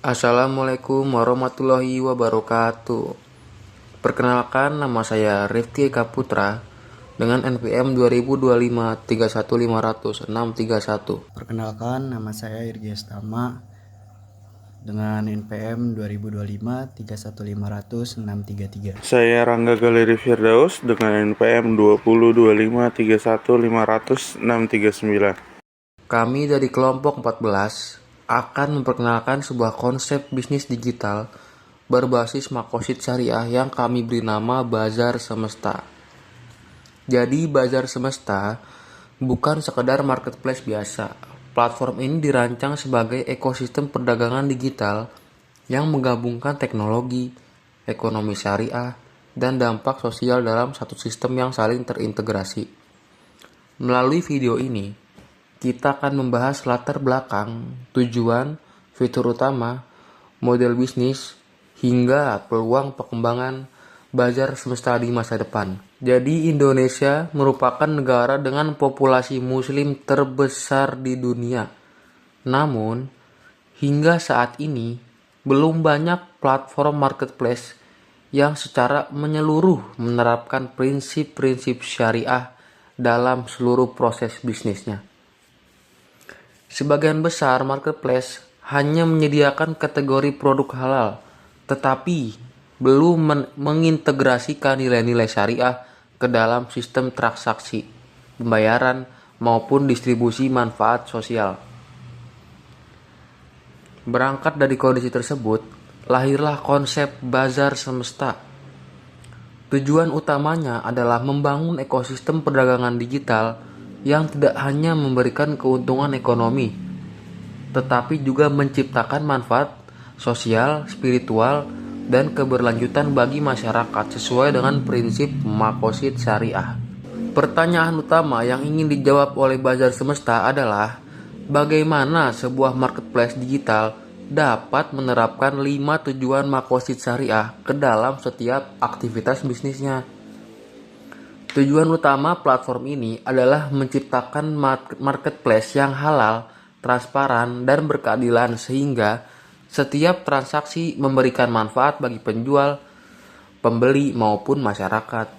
Assalamualaikum warahmatullahi wabarakatuh. Perkenalkan, nama saya Rifki Eka Putra dengan NPM 2025 31500 631. Perkenalkan, nama saya Irgi Estama dengan NPM 2025 31500 633. Saya Rangga Galeri Firdaus dengan NPM 2025 31500 639. Kami dari kelompok 14 akan memperkenalkan sebuah konsep bisnis digital berbasis makosid syariah yang kami beri nama Bazar Semesta. Jadi Bazar Semesta bukan sekedar marketplace biasa. Platform ini dirancang sebagai ekosistem perdagangan digital yang menggabungkan teknologi, ekonomi syariah, dan dampak sosial dalam satu sistem yang saling terintegrasi. Melalui video ini, kita akan membahas latar belakang, tujuan, fitur utama, model bisnis, hingga peluang pengembangan Bazar Semesta di masa depan. Jadi Indonesia merupakan negara dengan populasi muslim terbesar di dunia. Namun, hingga saat ini belum banyak platform marketplace yang secara menyeluruh menerapkan prinsip-prinsip syariah dalam seluruh proses bisnisnya. Sebagian besar marketplace hanya menyediakan kategori produk halal, tetapi belum mengintegrasikan nilai-nilai syariah ke dalam sistem transaksi, pembayaran, maupun distribusi manfaat sosial. Berangkat dari kondisi tersebut, lahirlah konsep Bazar Semesta. Tujuan utamanya adalah membangun ekosistem perdagangan digital yang tidak hanya memberikan keuntungan ekonomi, tetapi juga menciptakan manfaat sosial, spiritual, dan keberlanjutan bagi masyarakat sesuai dengan prinsip makosid syariah. Pertanyaan utama yang ingin dijawab oleh Bazar Semesta adalah bagaimana sebuah marketplace digital dapat menerapkan 5 tujuan makosid syariah ke dalam setiap aktivitas bisnisnya. Tujuan utama platform ini adalah menciptakan marketplace yang halal, transparan, dan berkeadilan sehingga setiap transaksi memberikan manfaat bagi penjual, pembeli, maupun masyarakat.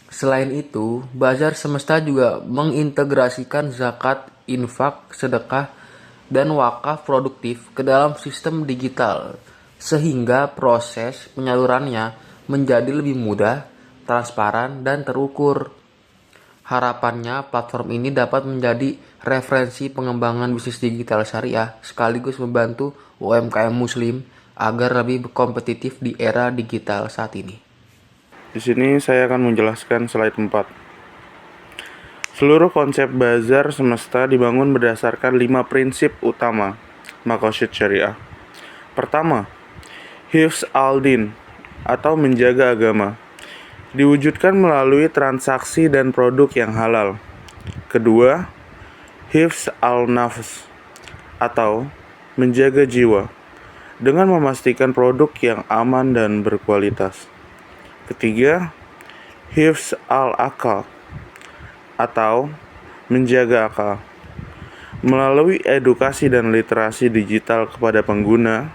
Selain itu, Bazar Semesta juga mengintegrasikan zakat, infak, sedekah, dan wakaf produktif ke dalam sistem digital, sehingga proses penyalurannya menjadi lebih mudah, transparan, dan terukur. Harapannya, platform ini dapat menjadi referensi pengembangan bisnis digital syariah sekaligus membantu UMKM Muslim agar lebih kompetitif di era digital saat ini. Di sini saya akan menjelaskan slide 4. Seluruh konsep Bazar Semesta dibangun berdasarkan 5 prinsip utama makosid syariah. Pertama, hifz al-din atau menjaga agama, diwujudkan melalui transaksi dan produk yang halal. Kedua, hifz al-nafs atau menjaga jiwa dengan memastikan produk yang aman dan berkualitas. Ketiga, hifz al-akal atau menjaga akal melalui edukasi dan literasi digital kepada pengguna.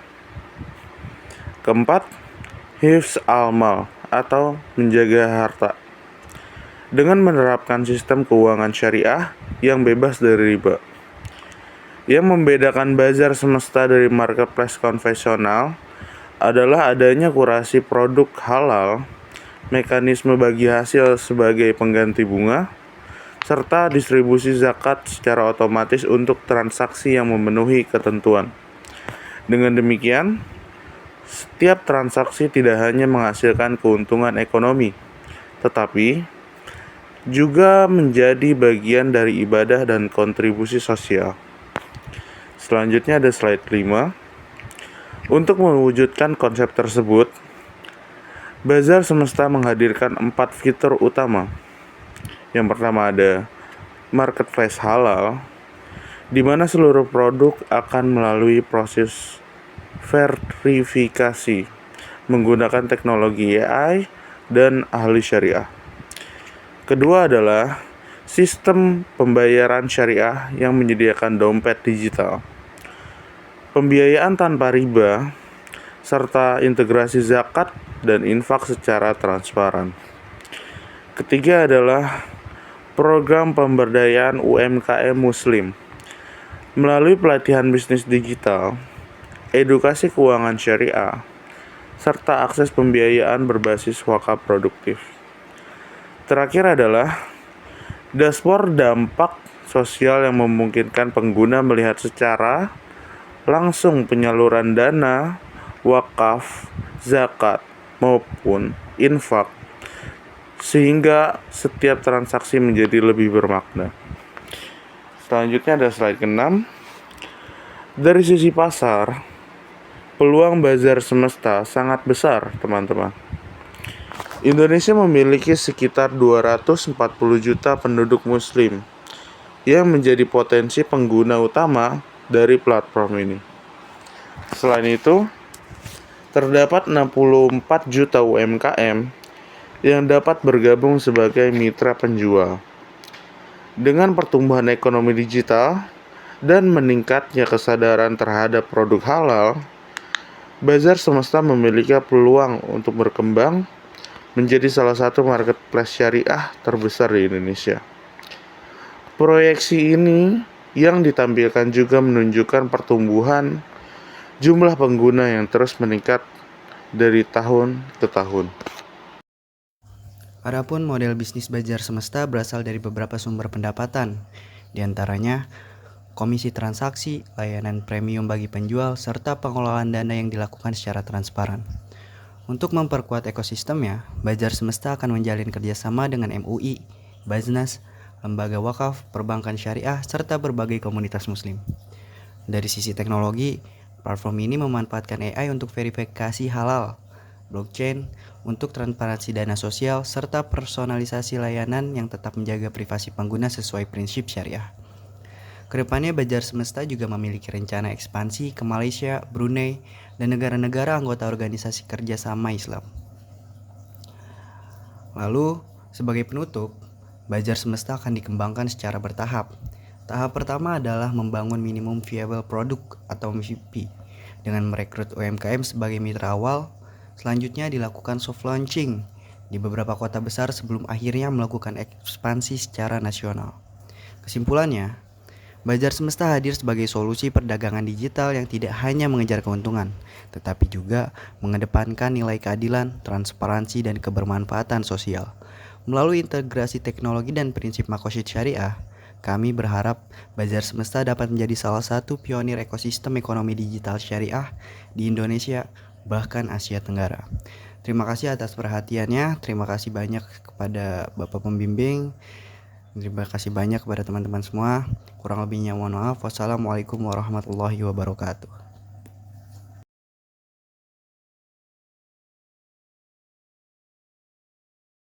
Keempat, hifz al-mal atau menjaga harta dengan menerapkan sistem keuangan syariah yang bebas dari riba. Yang membedakan Bazar Semesta dari marketplace konvensional adalah adanya kurasi produk halal, mekanisme bagi hasil sebagai pengganti bunga, serta distribusi zakat secara otomatis untuk transaksi yang memenuhi ketentuan. Dengan demikian, setiap transaksi tidak hanya menghasilkan keuntungan ekonomi, tetapi juga menjadi bagian dari ibadah dan kontribusi sosial. Selanjutnya ada slide 5. Untuk mewujudkan konsep tersebut, Bazar Semesta menghadirkan 4 fitur utama. Yang pertama ada marketplace halal, di mana seluruh produk akan melalui proses verifikasi menggunakan teknologi AI dan ahli syariah. Kedua adalah sistem pembayaran syariah yang menyediakan dompet digital. pembiayaan tanpa riba, serta integrasi zakat dan infak secara transparan. Ketiga adalah program pemberdayaan UMKM Muslim melalui pelatihan bisnis digital, edukasi keuangan syariah, serta akses pembiayaan berbasis wakaf produktif. Terakhir adalah dashboard dampak sosial yang memungkinkan pengguna melihat secara langsung penyaluran dana, wakaf, zakat, maupun infak, sehingga setiap transaksi menjadi lebih bermakna. Selanjutnya ada slide ke-6. Dari sisi pasar, peluang bazar semesta sangat besar, teman-teman. Indonesia memiliki sekitar 240 juta penduduk muslim yang menjadi potensi pengguna utama dari platform ini. Selain itu, terdapat 64 juta UMKM yang dapat bergabung sebagai mitra penjual. Dengan pertumbuhan ekonomi digital dan meningkatnya kesadaran terhadap produk halal, Bazar Semesta memiliki peluang untuk berkembang menjadi salah satu marketplace syariah terbesar di Indonesia. Proyeksi ini yang ditampilkan juga menunjukkan pertumbuhan jumlah pengguna yang terus meningkat dari tahun ke tahun. Adapun model bisnis Bazar Semesta berasal dari beberapa sumber pendapatan, di antaranya komisi transaksi, layanan premium bagi penjual, serta pengelolaan dana yang dilakukan secara transparan. Untuk memperkuat ekosistemnya, Bazar Semesta akan menjalin kerjasama dengan MUI, Baznas, lembaga wakaf, perbankan syariah, serta berbagai komunitas muslim. Dari sisi teknologi, platform ini memanfaatkan AI untuk verifikasi halal, blockchain untuk transparansi dana sosial, serta personalisasi layanan yang tetap menjaga privasi pengguna sesuai prinsip syariah. Kedepannya Bazar Semesta juga memiliki rencana ekspansi ke Malaysia, Brunei, dan negara-negara anggota organisasi kerjasama Islam. Lalu, sebagai penutup, Bazar Semesta akan dikembangkan secara bertahap. Tahap pertama adalah membangun minimum viable product atau MVP dengan merekrut UMKM sebagai mitra awal. Selanjutnya dilakukan soft launching di beberapa kota besar sebelum akhirnya melakukan ekspansi secara nasional. Kesimpulannya, Bazar Semesta hadir sebagai solusi perdagangan digital yang tidak hanya mengejar keuntungan, tetapi juga mengedepankan nilai keadilan, transparansi, dan kebermanfaatan sosial. Melalui integrasi teknologi dan prinsip makosid syariah, kami berharap Bazar Semesta dapat menjadi salah satu pionir ekosistem ekonomi digital syariah di Indonesia, bahkan Asia Tenggara. Terima kasih atas perhatiannya, terima kasih banyak kepada Bapak Pembimbing, terima kasih banyak kepada teman-teman semua. Kurang lebihnya mohon maaf. Wassalamualaikum warahmatullahi wabarakatuh.